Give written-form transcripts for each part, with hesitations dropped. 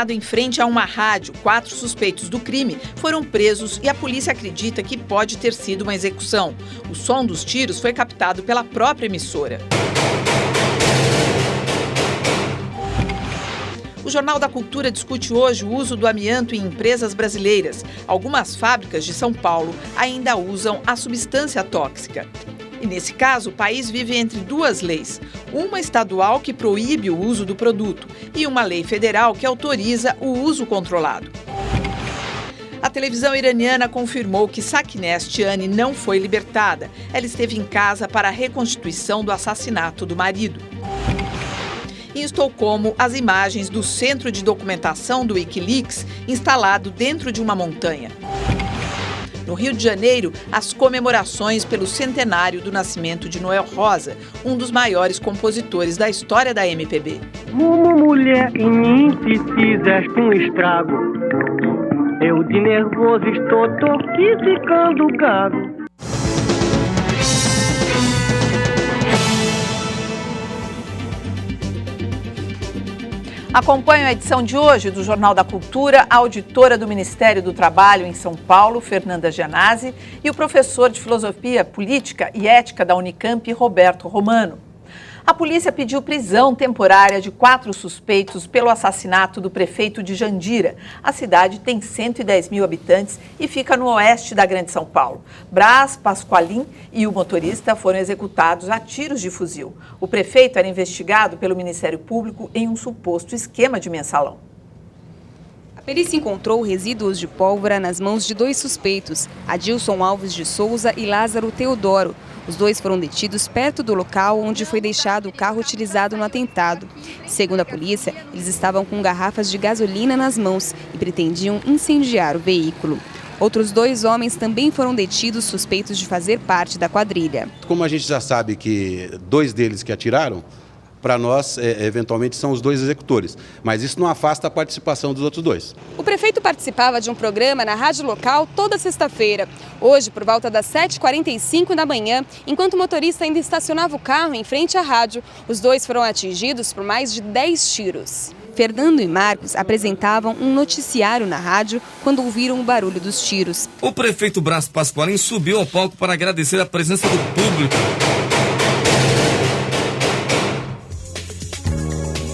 Em frente a uma rádio, 4 suspeitos do crime foram presos e a polícia acredita que pode ter sido uma execução. O som dos tiros foi captado pela própria emissora. O Jornal da Cultura discute hoje o uso do amianto em empresas brasileiras. Algumas fábricas de São Paulo ainda usam a substância tóxica. E nesse caso, o país vive entre 2 leis. Uma estadual que proíbe o uso do produto e uma lei federal que autoriza o uso controlado. A televisão iraniana confirmou que Sakineh Shtiani não foi libertada. Ela esteve em casa para a reconstituição do assassinato do marido. Em Estocolmo, as imagens do centro de documentação do Wikileaks instalado dentro de uma montanha. No Rio de Janeiro, as comemorações pelo centenário do nascimento de Noel Rosa, um dos maiores compositores da história da MPB. Uma mulher em mim se fizeste um estrago. Eu de nervoso estou aqui ficando gago. Acompanho a edição de hoje do Jornal da Cultura, a auditora do Ministério do Trabalho em São Paulo, Fernanda Gianazzi, e o professor de Filosofia Política e Ética da Unicamp, Roberto Romano. A polícia pediu prisão temporária de 4 suspeitos pelo assassinato do prefeito de Jandira. A cidade tem 110 mil habitantes e fica no oeste da Grande São Paulo. Brás Pasqualin e o motorista foram executados a tiros de fuzil. O prefeito era investigado pelo Ministério Público em um suposto esquema de mensalão. A perícia encontrou resíduos de pólvora nas mãos de 2 suspeitos, Adilson Alves de Souza e Lázaro Teodoro. Os 2 foram detidos perto do local onde foi deixado o carro utilizado no atentado. Segundo a polícia, eles estavam com garrafas de gasolina nas mãos e pretendiam incendiar o veículo. Outros 2 homens também foram detidos suspeitos de fazer parte da quadrilha. Como a gente já sabe que 2 deles que atiraram, para nós, eventualmente, são os 2 executores. Mas isso não afasta a participação dos outros 2. O prefeito participava de um programa na rádio local toda sexta-feira. Hoje, por volta das 7h45 da manhã, enquanto o motorista ainda estacionava o carro em frente à rádio, os 2 foram atingidos por mais de 10 tiros. Fernando e Marcos apresentavam um noticiário na rádio quando ouviram o barulho dos tiros. O prefeito Brás Pasqualin subiu ao palco para agradecer a presença do público.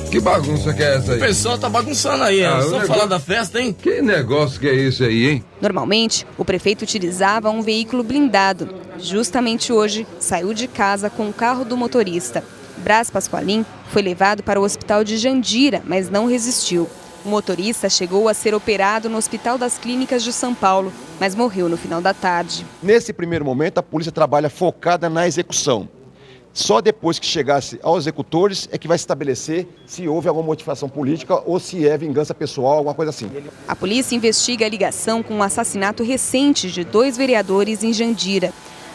Que bagunça que é essa aí? O pessoal tá bagunçando aí, só falar da festa, hein? Que negócio que é isso aí, hein? Normalmente, o prefeito utilizava um veículo blindado. Justamente hoje, saiu de casa com o carro do motorista. Brás Pasqualin foi levado para o hospital de Jandira, mas não resistiu. O motorista chegou a ser operado no Hospital das Clínicas de São Paulo, mas morreu no final da tarde. Nesse primeiro momento, a polícia trabalha focada na execução. Só depois que chegasse aos executores é que vai se estabelecer se houve alguma motivação política ou se é vingança pessoal, alguma coisa assim. A polícia investiga a ligação com o assassinato recente de 2 vereadores em Jandira.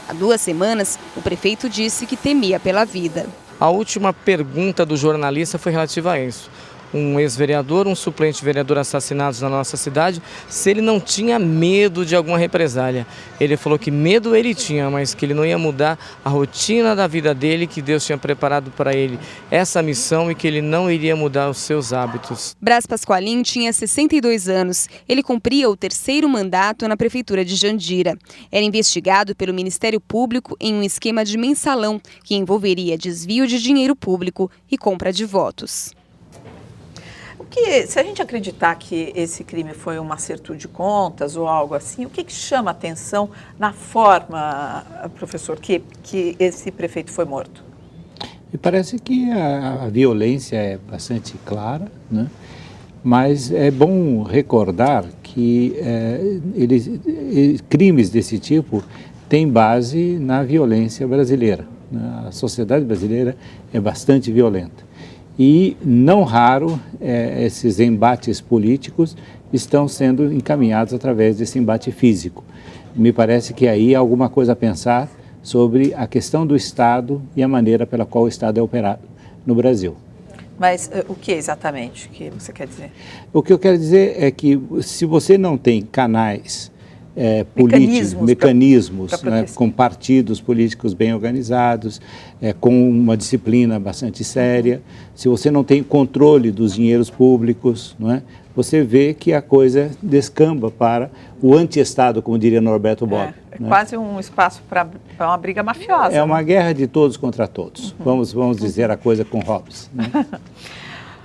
Há 2 semanas, o prefeito disse que temia pela vida. A última pergunta do jornalista foi relativa a isso. Um ex-vereador, um suplente vereador assassinados na nossa cidade, se ele não tinha medo de alguma represália. Ele falou que medo ele tinha, mas que ele não ia mudar a rotina da vida dele, que Deus tinha preparado para ele essa missão e que ele não iria mudar os seus hábitos. Brás Pasqualin tinha 62 anos. Ele cumpria o 3º mandato na prefeitura de Jandira. Era investigado pelo Ministério Público em um esquema de mensalão que envolveria desvio de dinheiro público e compra de votos. Se a gente acreditar que esse crime foi um acerto de contas ou algo assim, o que chama atenção na forma, professor, que esse prefeito foi morto? Me parece que a violência é bastante clara, né? Mas é bom recordar que crimes desse tipo têm base na violência brasileira, né? A sociedade brasileira é bastante violenta. E, não raro, esses embates políticos estão sendo encaminhados através desse embate físico. Me parece que aí há alguma coisa a pensar sobre a questão do Estado e a maneira pela qual o Estado é operado no Brasil. Mas o que exatamente que você quer dizer? O que eu quero dizer é que se você não tem canais políticos, mecanismos, né, com partidos políticos bem organizados, com uma disciplina bastante séria. Se você não tem controle dos dinheiros públicos, não é, você vê que a coisa descamba para o anti-Estado, como diria Norberto Bobbio. É quase um espaço para uma briga mafiosa. É uma guerra de todos contra todos. Vamos dizer a coisa com Hobbes. Né?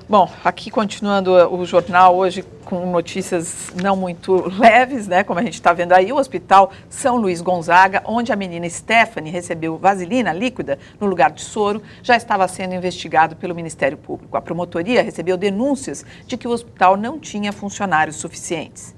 Bom, aqui continuando o jornal hoje com notícias não muito leves, né? Como a gente está vendo aí, o Hospital São Luís Gonzaga, onde a menina Stephanie recebeu vaselina líquida no lugar de soro, já estava sendo investigado pelo Ministério Público. A promotoria recebeu denúncias de que o hospital não tinha funcionários suficientes.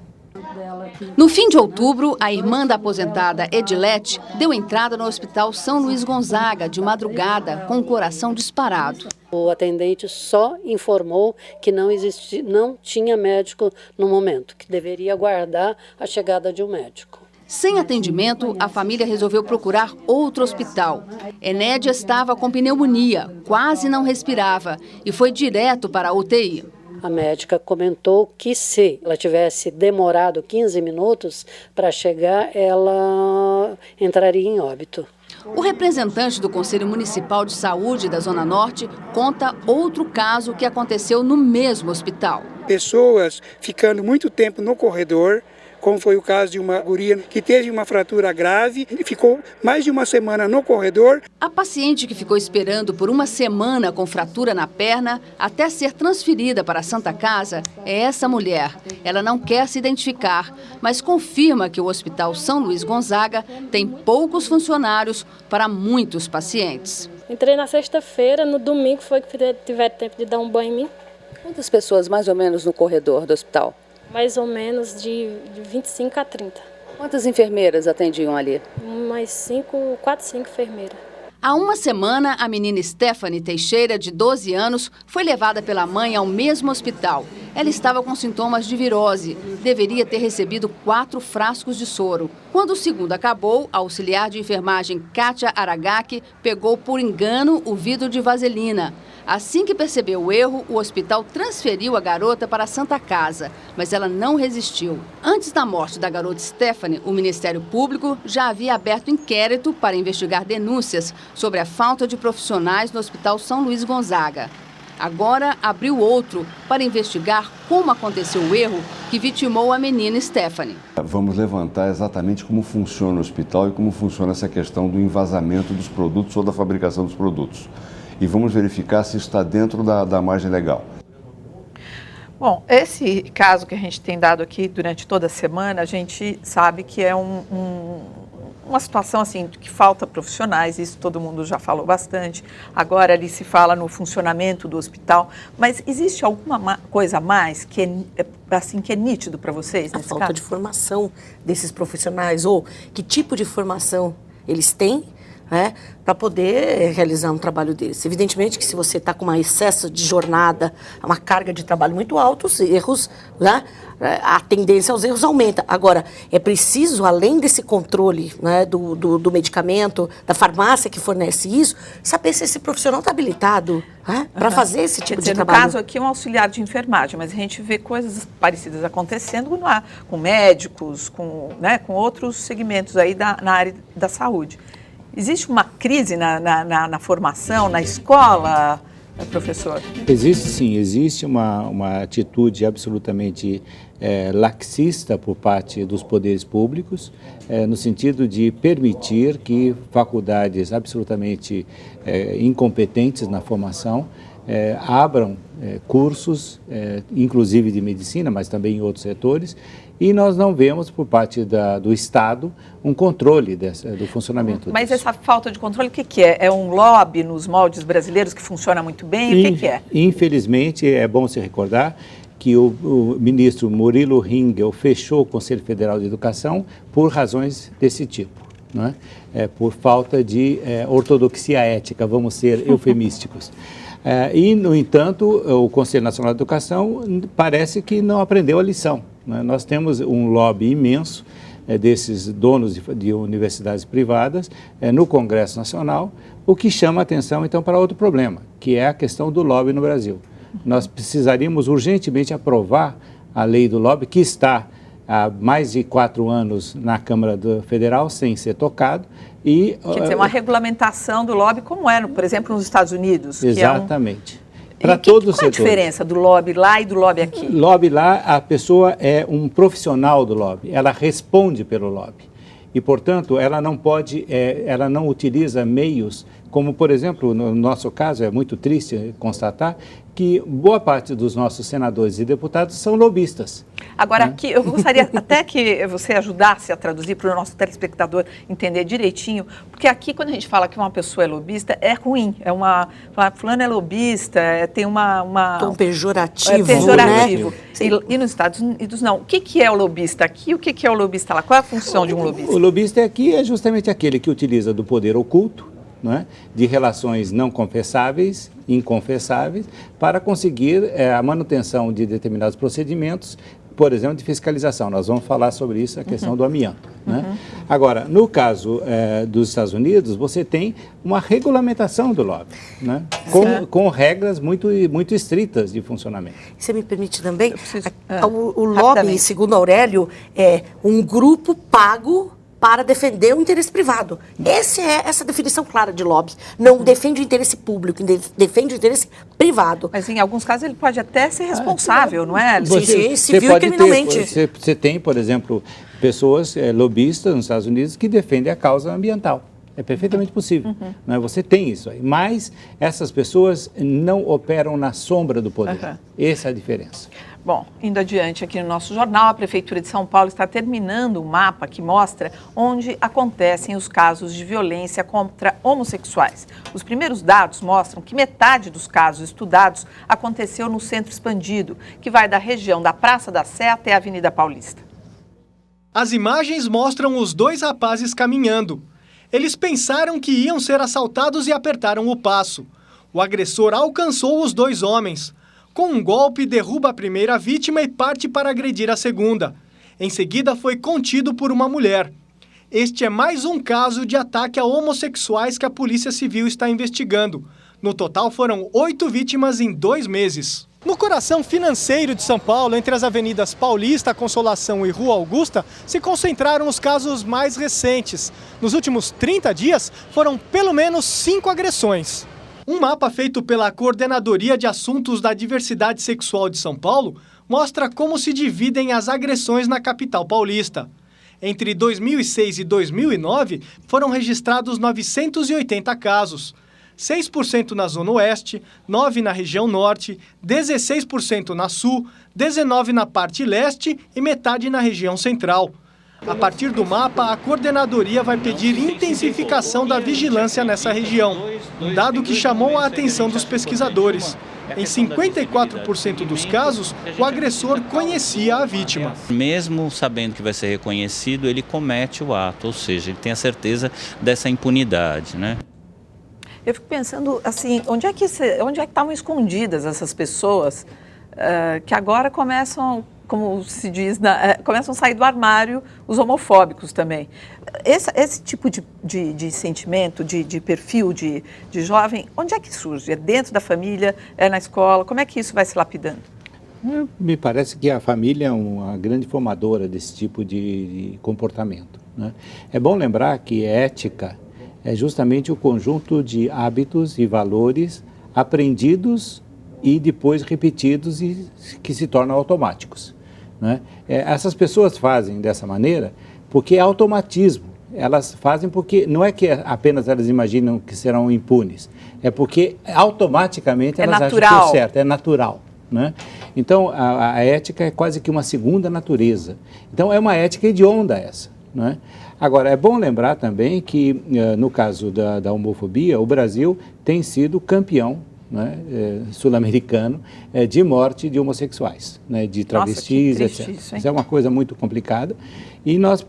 No fim de outubro, a irmã da aposentada Edilete deu entrada no Hospital São Luís Gonzaga de madrugada com o coração disparado. O atendente só informou que não tinha médico no momento, que deveria aguardar a chegada de um médico. Sem atendimento, a família resolveu procurar outro hospital. Enédia estava com pneumonia, quase não respirava e foi direto para a UTI. A médica comentou que se ela tivesse demorado 15 minutos para chegar, ela entraria em óbito. O representante do Conselho Municipal de Saúde da Zona Norte conta outro caso que aconteceu no mesmo hospital. Pessoas ficando muito tempo no corredor, como foi o caso de uma guria que teve uma fratura grave e ficou mais de uma semana no corredor. A paciente que ficou esperando por uma semana com fratura na perna até ser transferida para a Santa Casa é essa mulher. Ela não quer se identificar, mas confirma que o Hospital São Luís Gonzaga tem poucos funcionários para muitos pacientes. Entrei na sexta-feira, no domingo foi que tiveram tempo de dar um banho em mim. Quantas pessoas mais ou menos no corredor do hospital? Mais ou menos de 25 a 30. Quantas enfermeiras atendiam ali? Mais 4, 5 enfermeiras. Há uma semana, a menina Stephanie Teixeira, de 12 anos, foi levada pela mãe ao mesmo hospital. Ela estava com sintomas de virose. Deveria ter recebido 4 frascos de soro. Quando o segundo acabou, a auxiliar de enfermagem Kátia Aragaki pegou por engano o vidro de vaselina. Assim que percebeu o erro, o hospital transferiu a garota para a Santa Casa, mas ela não resistiu. Antes da morte da garota Stephanie, o Ministério Público já havia aberto inquérito para investigar denúncias sobre a falta de profissionais no Hospital São Luís Gonzaga. Agora abriu outro para investigar como aconteceu o erro que vitimou a menina Stephanie. Vamos levantar exatamente como funciona o hospital e como funciona essa questão do envasamento dos produtos ou da fabricação dos produtos. E vamos verificar se está dentro da margem legal. Bom, esse caso que a gente tem dado aqui durante toda a semana, a gente sabe que é uma situação assim que falta profissionais, isso todo mundo já falou bastante. Agora ali se fala no funcionamento do hospital, mas existe alguma coisa a mais que é nítido para vocês nesse caso? A falta de formação desses profissionais, ou que tipo de formação eles têm, para poder realizar um trabalho desse. Evidentemente que se você está com um excesso de jornada, uma carga de trabalho muito alta, os erros, a tendência aos erros aumenta. Agora, é preciso, além desse controle do medicamento, da farmácia que fornece isso, saber se esse profissional está habilitado para fazer esse tipo de trabalho. No caso aqui é um auxiliar de enfermagem, mas a gente vê coisas parecidas acontecendo com médicos, com outros segmentos aí na área da saúde. Existe uma crise na formação, na escola, professor? Existe sim, existe uma atitude absolutamente laxista por parte dos poderes públicos, no sentido de permitir que faculdades absolutamente incompetentes na formação abram cursos, inclusive de medicina, mas também em outros setores, e nós não vemos por parte do Estado um controle do funcionamento Mas disso. essa falta de controle, o que é? É um lobby nos moldes brasileiros que funciona muito bem? O que é? Infelizmente, é bom se recordar que o ministro Murilo Ringel fechou o Conselho Federal de Educação por razões desse tipo, não é? Por falta de ortodoxia ética, vamos ser eufemísticos. E, no entanto, o Conselho Nacional de Educação parece que não aprendeu a lição. Né? Nós temos um lobby imenso desses donos de universidades privadas no Congresso Nacional, o que chama a atenção, então, para outro problema, que é a questão do lobby no Brasil. Nós precisaríamos urgentemente aprovar a lei do lobby, que está há mais de 4 anos na Câmara Federal sem ser tocado. E, quer dizer, uma regulamentação do lobby como é, por exemplo, nos Estados Unidos. Exatamente. Para todos os setores. Qual a diferença do lobby lá e do lobby aqui? Lobby lá, a pessoa é um profissional do lobby, ela responde pelo lobby. E, portanto, ela não pode, ela não utiliza meios, como, por exemplo, no nosso caso, é muito triste constatar que boa parte dos nossos senadores e deputados são lobistas. Agora, aqui, eu gostaria até que você ajudasse a traduzir para o nosso telespectador entender direitinho, porque aqui, quando a gente fala que uma pessoa é lobista, é ruim, fulano é lobista, tem uma tom pejorativo. Pejorativo. Né? E nos Estados Unidos, não. O que é o lobista aqui e o que é o lobista lá? Qual é a função de um lobista? O lobista aqui é justamente aquele que utiliza do poder oculto, não é? De relações não confessáveis, inconfessáveis, para conseguir a manutenção de determinados procedimentos, por exemplo, de fiscalização. Nós vamos falar sobre isso, a questão do amianto. Né? Agora, no caso dos Estados Unidos, você tem uma regulamentação do lobby, né? Com regras muito estritas de funcionamento. Você me permite também? O lobby, segundo Aurélio, é um grupo pago para defender o interesse privado. Essa é essa definição clara de lobby. Não defende o interesse público, defende o interesse privado. Mas em alguns casos ele pode até ser responsável, não é? Sim, civil e criminalmente. Você tem, por exemplo, pessoas lobistas nos Estados Unidos que defendem a causa ambiental. É perfeitamente possível. Né? Você tem isso aí. Mas essas pessoas não operam na sombra do poder. Essa é a diferença. Bom, indo adiante aqui no nosso jornal, a Prefeitura de São Paulo está terminando um mapa que mostra onde acontecem os casos de violência contra homossexuais. Os primeiros dados mostram que metade dos casos estudados aconteceu no Centro Expandido, que vai da região da Praça da Sé até a Avenida Paulista. As imagens mostram os 2 rapazes caminhando. Eles pensaram que iam ser assaltados e apertaram o passo. O agressor alcançou os 2 homens. Com um golpe, derruba a primeira vítima e parte para agredir a segunda. Em seguida, foi contido por uma mulher. Este é mais um caso de ataque a homossexuais que a Polícia Civil está investigando. No total, foram 8 vítimas em 2 meses. No coração financeiro de São Paulo, entre as avenidas Paulista, Consolação e Rua Augusta, se concentraram os casos mais recentes. Nos últimos 30 dias, foram pelo menos 5 agressões. Um mapa feito pela Coordenadoria de Assuntos da Diversidade Sexual de São Paulo mostra como se dividem as agressões na capital paulista. Entre 2006 e 2009, foram registrados 980 casos. 6% na Zona Oeste, 9% na região Norte, 16% na Sul, 19% na parte Leste e metade na região Central. A partir do mapa, a coordenadoria vai pedir intensificação da vigilância nessa região, um dado que chamou a atenção dos pesquisadores. Em 54% dos casos, o agressor conhecia a vítima. Mesmo sabendo que vai ser reconhecido, ele comete o ato, ou seja, ele tem a certeza dessa impunidade, né? Eu fico pensando, assim, onde é que estavam escondidas essas pessoas que agora começam, como se diz, começam a sair do armário, os homofóbicos também. Esse tipo de sentimento, de perfil de jovem, onde é que surge? É dentro da família? É na escola? Como é que isso vai se lapidando? Me parece que a família é uma grande formadora desse tipo de comportamento, né? É bom lembrar que ética é justamente o conjunto de hábitos e valores aprendidos e depois repetidos e que se tornam automáticos, né? Essas pessoas fazem dessa maneira porque é automatismo. Elas fazem porque não é que apenas elas imaginam que serão impunes, é porque automaticamente elas acham que é certo, é natural, né? Então a ética é quase que uma segunda natureza. Então é uma ética hedionda essa, né? Agora, é bom lembrar também que, no caso da homofobia, o Brasil tem sido campeão, né, sul-americano de morte de homossexuais, né, de travestis, etc. Isso é uma coisa muito complicada e nós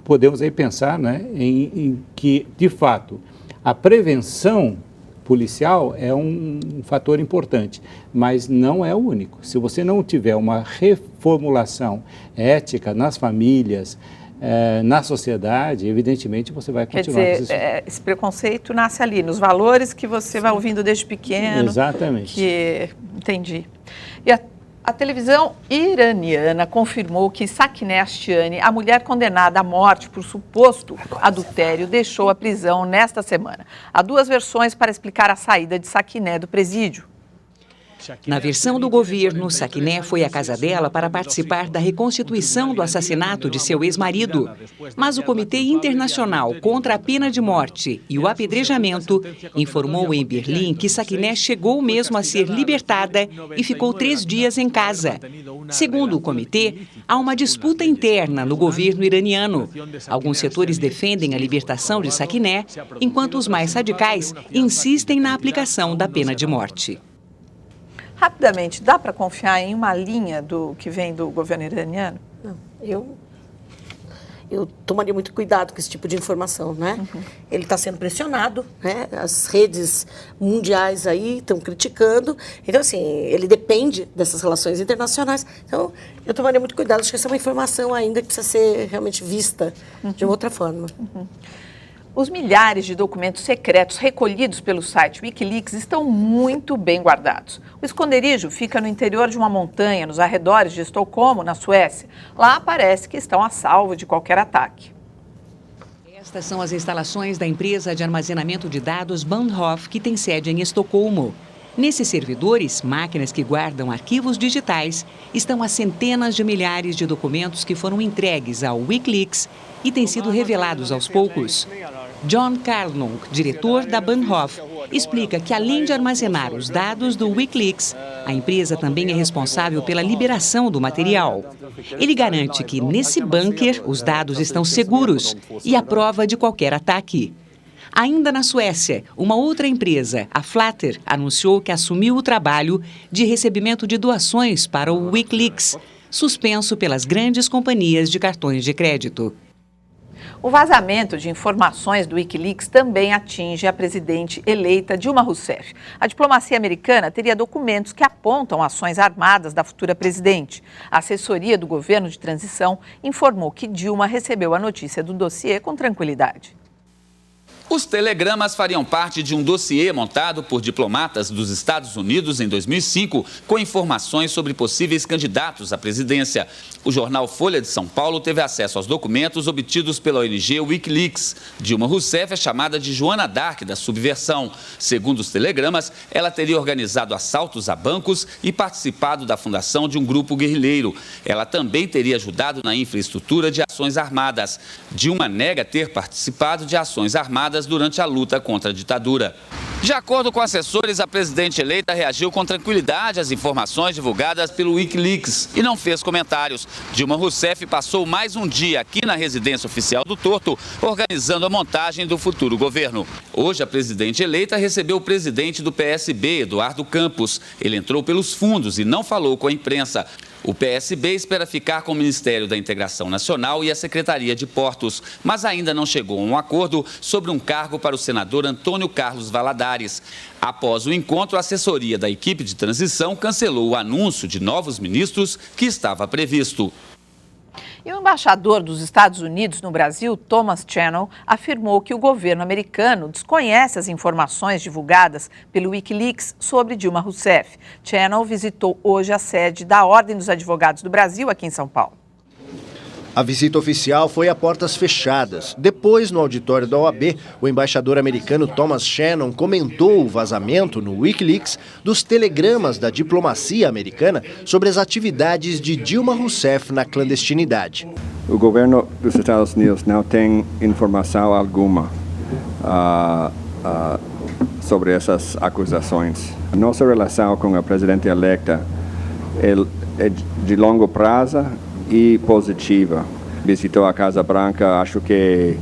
podemos aí pensar, né, em que, de fato, a prevenção policial é um fator importante, mas não é o único. Se você não tiver uma reformulação ética nas famílias, na sociedade, evidentemente, você vai continuar. Quer dizer, esse preconceito nasce ali, nos valores que você vai ouvindo desde pequeno. Exatamente. Entendi. E A televisão iraniana confirmou que Sakineh Ashtiani, a mulher condenada à morte por suposto adultério, deixou a prisão nesta semana. Há duas versões para explicar a saída de Sakineh do presídio. Na versão do governo, Sakineh foi à casa dela para participar da reconstituição do assassinato de seu ex-marido. Mas o Comitê Internacional contra a Pena de Morte e o Apedrejamento informou em Berlim que Sakineh chegou mesmo a ser libertada e ficou 3 dias em casa. Segundo o comitê, há uma disputa interna no governo iraniano. Alguns setores defendem a libertação de Sakineh, enquanto os mais radicais insistem na aplicação da pena de morte. Rapidamente, dá para confiar em uma linha que vem do governo iraniano? Não, eu tomaria muito cuidado com esse tipo de informação, né? Ele está sendo pressionado, né? As redes mundiais aí estão criticando. Então, assim, ele depende dessas relações internacionais. Então, eu tomaria muito cuidado. Acho que essa é uma informação ainda que precisa ser realmente vista de uma outra forma. Os milhares de documentos secretos recolhidos pelo site Wikileaks estão muito bem guardados. O esconderijo fica no interior de uma montanha, nos arredores de Estocolmo, na Suécia. Lá parece que estão a salvo de qualquer ataque. Estas são as instalações da empresa de armazenamento de dados Bandhoff, que tem sede em Estocolmo. Nesses servidores, máquinas que guardam arquivos digitais, estão as centenas de milhares de documentos que foram entregues ao Wikileaks e têm sido revelados aos poucos. John Carlung, diretor da Bandhoff, explica que, além de armazenar os dados do Wikileaks, a empresa também é responsável pela liberação do material. Ele garante que, nesse bunker, os dados estão seguros e à prova de qualquer ataque. Ainda na Suécia, uma outra empresa, a Flatter, anunciou que assumiu o trabalho de recebimento de doações para o Wikileaks, suspenso pelas grandes companhias de cartões de crédito. O vazamento de informações do Wikileaks também atinge a presidente eleita Dilma Rousseff. A diplomacia americana teria documentos que apontam ações armadas da futura presidente. A assessoria do governo de transição informou que Dilma recebeu a notícia do dossiê com tranquilidade. Os telegramas fariam parte de um dossiê montado por diplomatas dos Estados Unidos em 2005, com informações sobre possíveis candidatos à presidência. O jornal Folha de São Paulo teve acesso aos documentos obtidos pela ONG Wikileaks. Dilma Rousseff é chamada de Joana d'Arc da subversão. Segundo os telegramas, ela teria organizado assaltos a bancos e participado da fundação de um grupo guerrilheiro. Ela também teria ajudado na infraestrutura de ações armadas. Dilma nega ter participado de ações armadas durante a luta contra a ditadura. De acordo com assessores, a presidente eleita reagiu com tranquilidade às informações divulgadas pelo Wikileaks e não fez comentários. Dilma Rousseff passou mais um dia aqui na residência oficial do Torto, organizando a montagem do futuro governo. Hoje, a presidente eleita recebeu o presidente do PSB, Eduardo Campos. Ele entrou pelos fundos e não falou com a imprensa. O PSB espera ficar com o Ministério da Integração Nacional e a Secretaria de Portos, mas ainda não chegou a um acordo sobre um cargo para o senador Antônio Carlos Valadares. Após o encontro, a assessoria da equipe de transição cancelou o anúncio de novos ministros que estava previsto. E o embaixador dos Estados Unidos no Brasil, Thomas Channel, afirmou que o governo americano desconhece as informações divulgadas pelo Wikileaks sobre Dilma Rousseff. Channel visitou hoje a sede da Ordem dos Advogados do Brasil, aqui em São Paulo. A visita oficial foi a portas fechadas. Depois, no auditório da OAB, o embaixador americano Thomas Shannon comentou o vazamento no Wikileaks dos telegramas da diplomacia americana sobre as atividades de Dilma Rousseff na clandestinidade. O governo dos Estados Unidos não tem informação alguma sobre essas acusações. A nossa relação com a presidente eleita é de longo prazo e positiva. Visitou a Casa Branca, acho que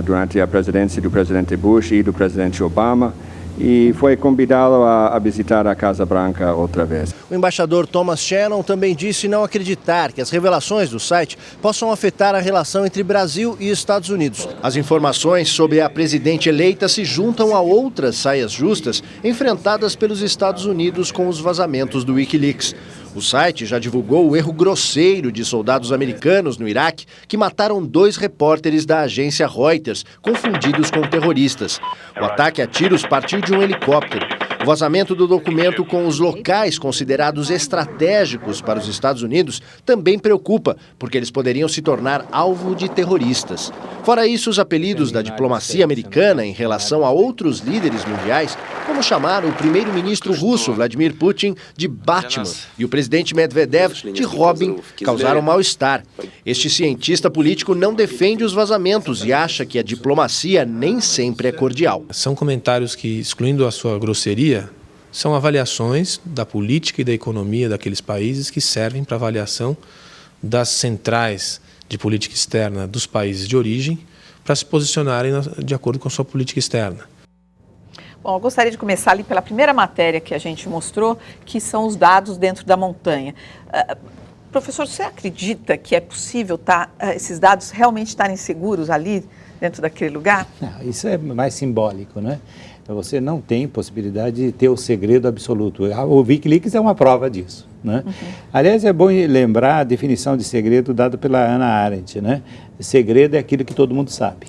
durante a presidência do presidente Bush e do presidente Obama, e foi convidado a visitar a Casa Branca outra vez. O embaixador Thomas Shannon também disse não acreditar que as revelações do site possam afetar a relação entre Brasil e Estados Unidos. As informações sobre a presidente eleita se juntam a outras saias justas enfrentadas pelos Estados Unidos com os vazamentos do Wikileaks. O site já divulgou o erro grosseiro de soldados americanos no Iraque que mataram 2 repórteres da agência Reuters, confundidos com terroristas. O ataque a tiros partiu de um helicóptero. O vazamento do documento com os locais considerados estratégicos para os Estados Unidos também preocupa, porque eles poderiam se tornar alvo de terroristas. Fora isso, os apelidos da diplomacia americana em relação a outros líderes mundiais, como chamar o primeiro-ministro russo Vladimir Putin de Batman e o presidente Medvedev de Robin, causaram mal-estar. Este cientista político não defende os vazamentos e acha que a diplomacia nem sempre é cordial. São comentários que, excluindo a sua grosseria, são avaliações da política e da economia daqueles países que servem para avaliação das centrais de política externa dos países de origem para se posicionarem de acordo com a sua política externa. Bom, eu gostaria de começar ali pela primeira matéria que a gente mostrou, que são os dados dentro da montanha. Professor, você acredita que é possível esses dados realmente estarem seguros ali dentro daquele lugar? Não, isso é mais simbólico, né? Você não tem possibilidade de ter o segredo absoluto. O Wikileaks é uma prova disso, né? Aliás, é bom lembrar a definição de segredo dada pela Hannah Arendt, né? Segredo é aquilo que todo mundo sabe,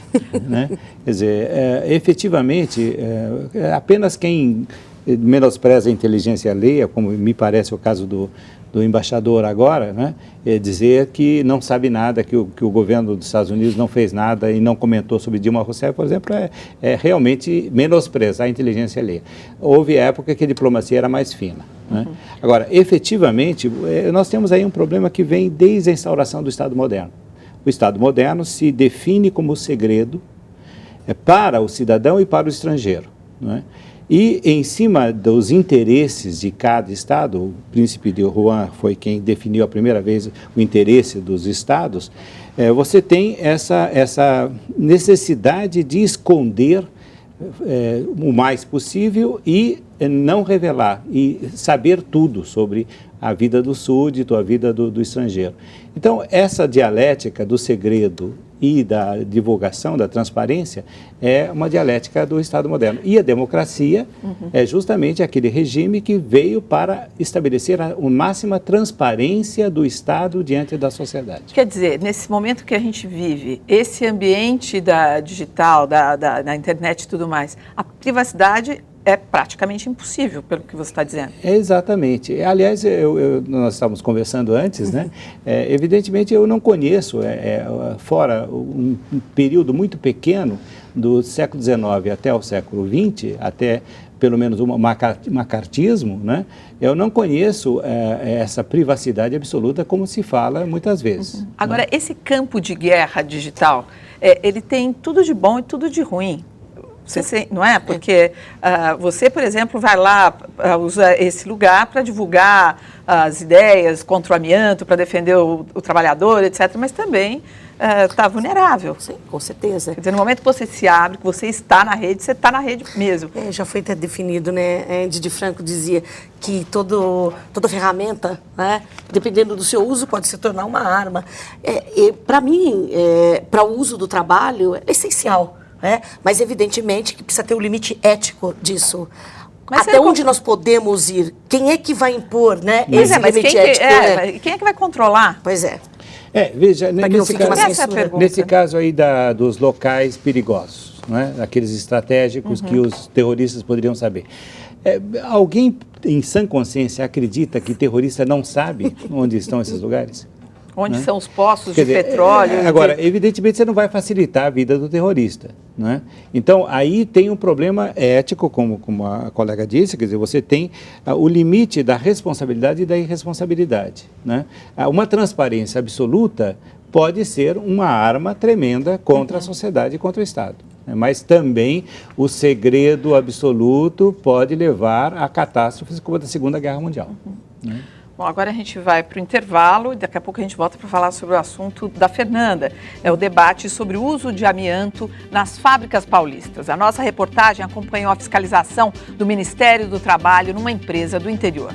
né? Quer dizer, efetivamente, apenas quem menospreza a inteligência alheia, como me parece o caso do embaixador agora, né, dizer que não sabe nada, que o governo dos Estados Unidos não fez nada e não comentou sobre Dilma Rousseff, por exemplo, é realmente menosprezar a inteligência alheia. Houve época que a diplomacia era mais fina, né? Agora, efetivamente, nós temos aí um problema que vem desde a instauração do Estado moderno. O Estado moderno se define como segredo para o cidadão e para o estrangeiro, né? E, em cima dos interesses de cada Estado, o príncipe de Rouen foi quem definiu a primeira vez o interesse dos Estados, você tem essa necessidade de esconder o mais possível e não revelar, e saber tudo sobre a vida do súdito, a vida do estrangeiro. Então, essa dialética do segredo e da divulgação, da transparência, é uma dialética do Estado moderno. E a democracia é justamente aquele regime que veio para estabelecer a máxima transparência do Estado diante da sociedade. Quer dizer, nesse momento que a gente vive, esse ambiente digital, da internet e tudo mais, a privacidade é praticamente impossível, pelo que você está dizendo. Exatamente. Aliás, nós estávamos conversando antes, né? Evidentemente, eu não conheço, fora um período muito pequeno, do século XIX até o século XX, até pelo menos o macartismo, né? Eu não conheço essa privacidade absoluta como se fala muitas vezes. Agora, né? Esse campo de guerra digital, ele tem tudo de bom e tudo de ruim. Não é? Porque você, por exemplo, vai lá, usa esse lugar para divulgar as ideias contra o amianto, para defender o trabalhador, etc., mas também está vulnerável. Sim, com certeza. Quer dizer, no momento que você se abre, que você está na rede, você está na rede mesmo. Já foi até definido, né? Didi Franco dizia que toda ferramenta, né, dependendo do seu uso, pode se tornar uma arma. Para mim, para o uso do trabalho, é essencial. Mas, evidentemente, que precisa ter o limite ético disso. Mas até onde nós podemos ir? Quem é que vai impor, né, esse limite ético? Quem é que vai controlar? Pois é. Veja, nesse caso aí dos locais perigosos, né, aqueles estratégicos que os terroristas poderiam saber. Alguém em sã consciência acredita que terrorista não sabe onde estão esses lugares? Onde são os poços de petróleo? Agora, evidentemente, você não vai facilitar a vida do terrorista, né? Então, aí tem um problema ético, como a colega disse, quer dizer, você tem o limite da responsabilidade e da irresponsabilidade, né? Uma transparência absoluta pode ser uma arma tremenda contra a sociedade e contra o Estado. Mas também o segredo absoluto pode levar a catástrofes como a da Segunda Guerra Mundial. Né? Bom, agora a gente vai para o intervalo e daqui a pouco a gente volta para falar sobre o assunto da Fernanda. É o debate sobre o uso de amianto nas fábricas paulistas. A nossa reportagem acompanhou a fiscalização do Ministério do Trabalho numa empresa do interior.